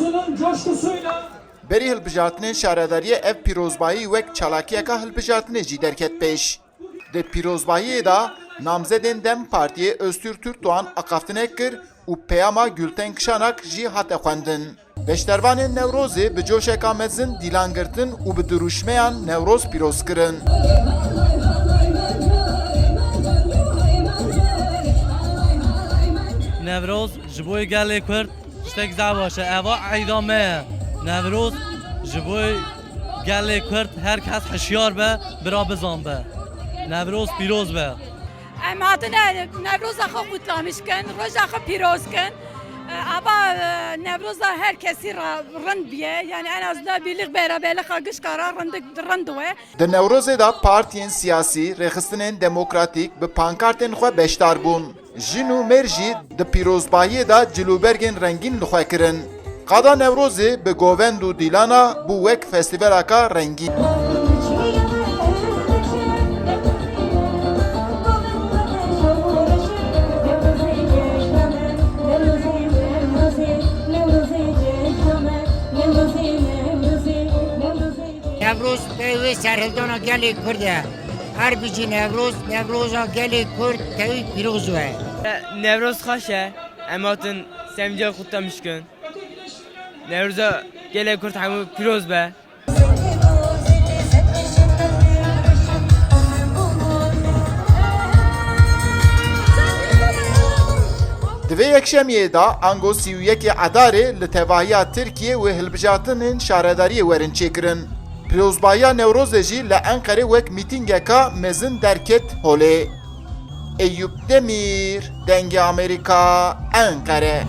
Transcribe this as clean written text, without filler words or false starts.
Nevruz'un coşkusuyla Berî hilbijartinên şaredariyê ev pîrozbayî wek çalakiyeka hilbijartinê jî derket pêş. Di pîrozbayiyê de namzedên Dem Partiyê Öztürk Türkdoğan aqaftinek kir û peyama Gülten Kişanak jî hate xwendin. Beştervanên Newrozê bi coşeka mezin dîlangirtin û bi dirûşmeyan Newroz pîroz kirin. Nevroz ji bo gelê Kurd tiştek zaf başe. Eva eyda me ye. Nevroz ji bo gelê Kurd herkes hişyar be, bira bizan be. Nevroz pîroz be. Em hatine Nevroza xwe kutlamış kin, roja xwe pîroz kin. Ama Nevroza herkesi rind biye. Yani en azından birlik beraberlik gişkara rind we. Di Newrozê de partiyên siyasî rêxistinên demokratîk bi pankartên xwe beşdar bûn. Jin û mêr jî di pîrozbayiyê de cilûbergên rengîn li xwe kirin. Qada Newrozê bi govend û dîlana bû wek festîvaleka rengîn. Nevroz tevi serhildana gelê Kurd e. Her bicî Nevroza gelê Kurd tevi pîroz we. Nevroz xweş e. Em hatin semca kutlamış kin. Nevroza gelê Kurd hemû pîroz be. Di vê yekşemiyê de ango 31 Edarê li tevahiya Tirkiye û hilbijartinên şaredariyê werin çêkirin. Pîrozbahiya Newrozê jî li Enqerê wek mîtîngeka mezin derket holê. Eyüp Demir, Dengê Amerîka, Enqere.